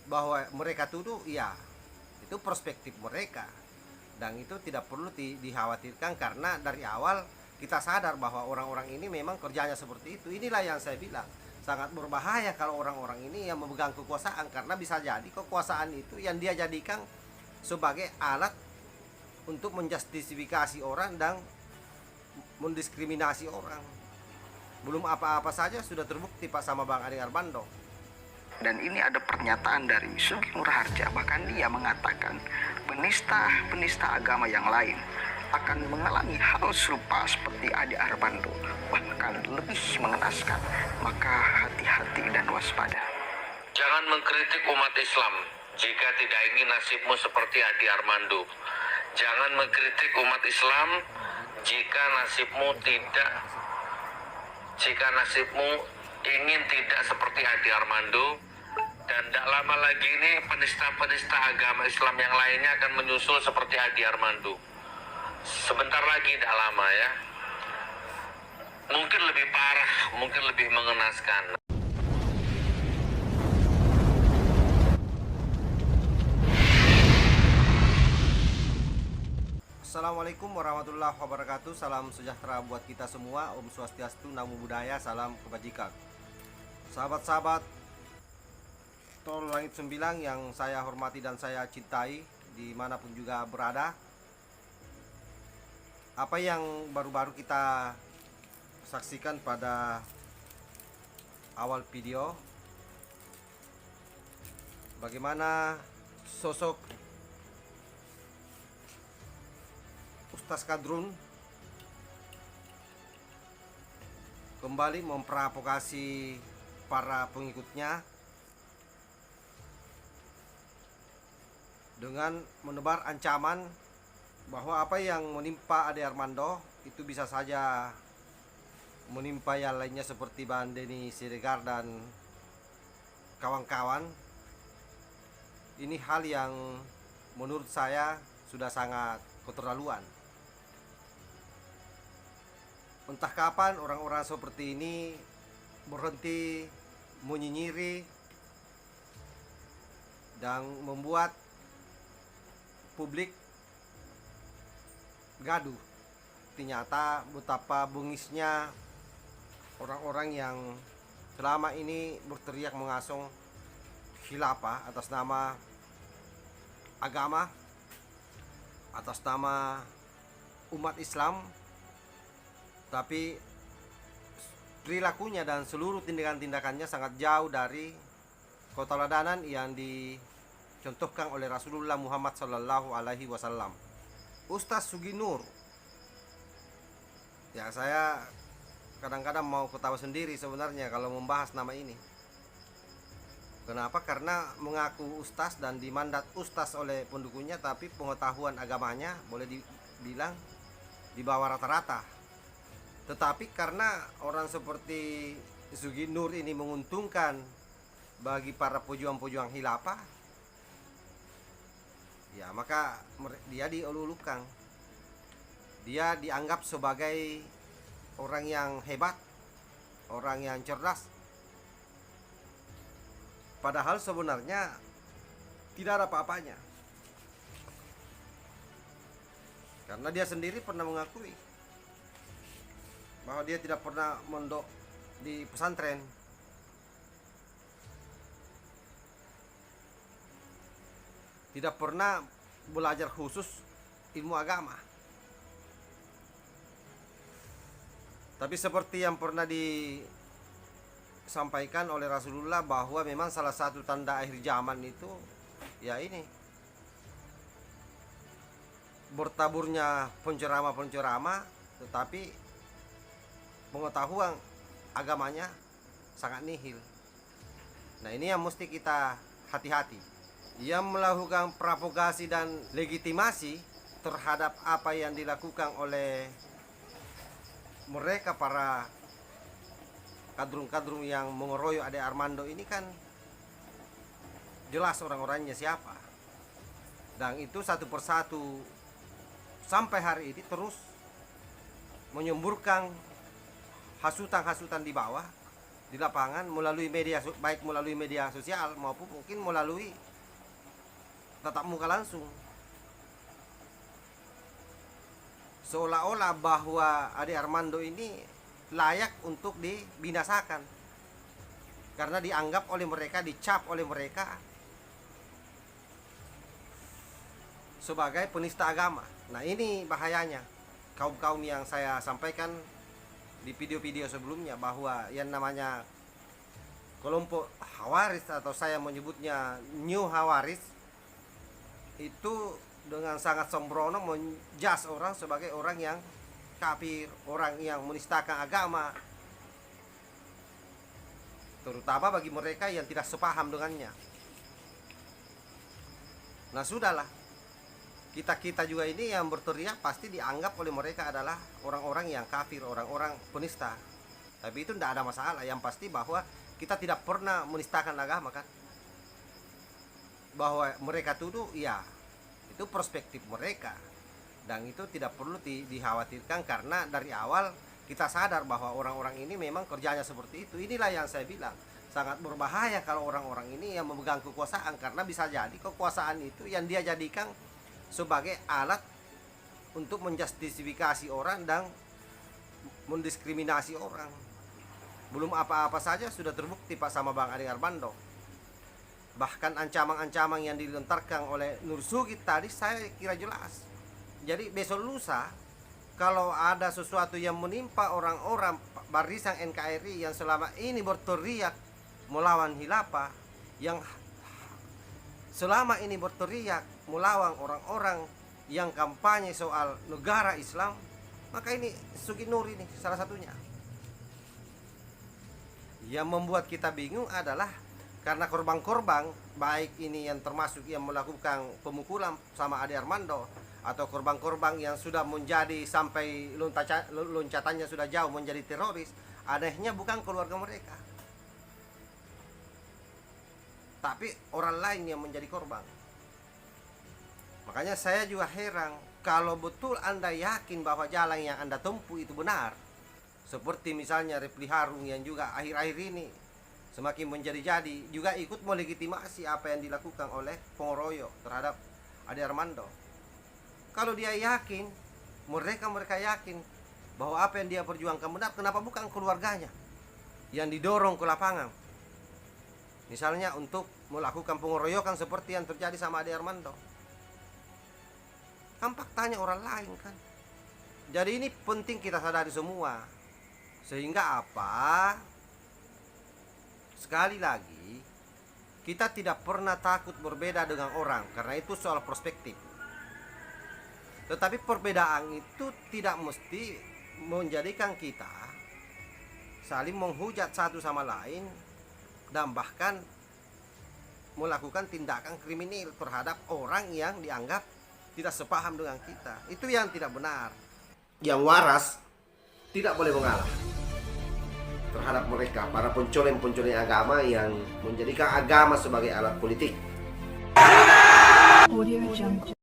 bahwa mereka tuduh, ya itu perspektif mereka, dan itu tidak perlu dikhawatirkan karena dari awal kita sadar bahwa orang-orang ini memang kerjanya seperti itu. Inilah yang saya bilang sangat berbahaya kalau orang-orang ini yang memegang kekuasaan, karena bisa jadi kekuasaan itu yang dia jadikan sebagai alat untuk menjustifikasi orang dan mendiskriminasi orang. Belum apa-apa saja sudah terbukti Pak sama Bang Ade Armando. Dan ini ada pernyataan dari Sugih Nur Harja, bahkan dia mengatakan penista agama yang lain akan mengalami hal serupa seperti Ade Armando, bahkan lebih mengenaskan. Maka hati-hati dan waspada. Jangan mengkritik umat Islam jika tidak ingin nasibmu seperti Ade Armando. Jangan mengkritik umat Islam jika nasibmu ingin tidak seperti Ade Armando. Dan tidak lama lagi ini penista-penista agama Islam yang lainnya akan menyusul seperti Ade Armando. Sebentar lagi, tidak lama ya. Mungkin lebih parah, mungkin lebih mengenaskan. Assalamualaikum warahmatullahi wabarakatuh. Salam sejahtera buat kita semua. Om Swastiastu, Namo Buddhaya, salam kebajikan. Sahabat-sahabat Tol Langit 9 yang saya hormati dan saya cintai dimanapun juga berada. Apa yang baru-baru kita saksikan pada awal video, bagaimana sosok Ustaz Kadrun kembali memprovokasi para pengikutnya dengan menebar ancaman bahwa apa yang menimpa Ade Armando itu bisa saja menimpa yang lainnya seperti Bang Denny Siregar dan kawan-kawan. Ini hal yang menurut saya sudah sangat keterlaluan. Entah kapan orang-orang seperti ini berhenti menyinyiri dan membuat publik gaduh. Ternyata betapa bengisnya orang-orang yang selama ini berteriak mengasung khilafah atas nama agama, atas nama umat Islam, tapi perilakunya dan seluruh tindakan-tindakannya sangat jauh dari keteladanan yang dicontohkan oleh Rasulullah Muhammad Sallallahu Alaihi Wasallam. Ustaz Sugih Nur, ya saya kadang-kadang mau ketawa sendiri sebenarnya kalau membahas nama ini. Kenapa? Karena mengaku ustaz dan dimandat ustaz oleh pendukungnya, tapi pengetahuan agamanya boleh dibilang di bawah rata-rata. Tetapi karena orang seperti Sugih Nur ini menguntungkan bagi para pejuang-pejuang khilafah, ya maka dia dielulukan. Dia dianggap sebagai orang yang hebat, orang yang cerdas. Padahal sebenarnya tidak ada apa-apanya. Karena dia sendiri pernah mengakui bahwa dia tidak pernah mondok di pesantren. Tidak pernah belajar khusus ilmu agama. Tapi seperti yang pernah disampaikan oleh Rasulullah bahwa memang salah satu tanda akhir zaman itu ya ini, bertaburnya penceramah-penceramah tetapi pengetahuan agamanya sangat nihil. Nah, ini yang mesti kita hati-hati. Yang melakukan provokasi dan legitimasi terhadap apa yang dilakukan oleh mereka para kadrun-kadrun yang mengeroyok Ade Armando ini kan jelas orang-orangnya siapa. Dan itu satu persatu sampai hari ini terus menyemburkan hasutan-hasutan di bawah di lapangan melalui media, baik melalui media sosial maupun mungkin melalui tatap muka langsung. Seolah-olah bahwa Ade Armando ini layak untuk dibinasakan karena dianggap oleh mereka, dicap oleh mereka sebagai penista agama. Nah, ini bahayanya kaum-kaum yang saya sampaikan di video-video sebelumnya, bahwa yang namanya kelompok Hawaris atau saya menyebutnya New Hawaris itu dengan sangat sembrono menjas orang sebagai orang yang kafir, orang yang menistakan agama, terutama bagi mereka yang tidak sepaham dengannya. Nah, sudahlah, kita juga ini yang berteriak pasti dianggap oleh mereka adalah orang-orang yang kafir, orang-orang penista. Tapi itu tidak ada masalah, yang pasti bahwa kita tidak pernah menistakan agama kan. Bahwa mereka tuduh, ya itu perspektif mereka, dan itu tidak perlu dikhawatirkan karena dari awal kita sadar bahwa orang-orang ini memang kerjanya seperti itu. Inilah yang saya bilang, sangat berbahaya kalau orang-orang ini yang memegang kekuasaan, karena bisa jadi kekuasaan itu yang dia jadikan sebagai alat untuk menjustifikasi orang dan mendiskriminasi orang. Belum apa-apa saja sudah terbukti Pak sama Bang Ade Armando. Bahkan ancaman-ancaman yang dilontarkan oleh Nur Sugit tadi saya kira jelas. Jadi besok lusa kalau ada sesuatu yang menimpa orang-orang barisan NKRI yang selama ini berteriak melawan khilafah, yang selama ini berteriak melawan orang-orang yang kampanye soal negara Islam, maka ini Sugit Nur ini salah satunya. Yang membuat kita bingung adalah karena korban-korban, baik ini yang termasuk yang melakukan pemukulan sama Ade Armando, atau korban-korban yang sudah menjadi sampai loncatannya sudah jauh menjadi teroris, anehnya bukan keluarga mereka, tapi orang lain yang menjadi korban. Makanya saya juga heran, kalau betul Anda yakin bahwa jalan yang Anda tempuh itu benar, seperti misalnya Refli Harun yang juga akhir-akhir ini semakin menjadi-jadi juga ikut melegitimasi apa yang dilakukan oleh pengeroyok terhadap Ade Armando. Kalau dia yakin, mereka yakin bahwa apa yang dia perjuangkan benar, kenapa bukan keluarganya yang didorong ke lapangan, misalnya untuk melakukan pengeroyokan seperti yang terjadi sama Ade Armando? Tampak tanya orang lain kan. Jadi ini penting kita sadari semua, sehingga apa, sekali lagi, kita tidak pernah takut berbeda dengan orang, karena itu soal perspektif. Tetapi perbedaan itu tidak mesti menjadikan kita saling menghujat satu sama lain dan bahkan melakukan tindakan kriminal terhadap orang yang dianggap tidak sepaham dengan kita. Itu yang tidak benar. Yang waras tidak boleh mengalah terhadap mereka, para pencoleng-pencoleng agama yang menjadikan agama sebagai alat politik. Audio Jungle.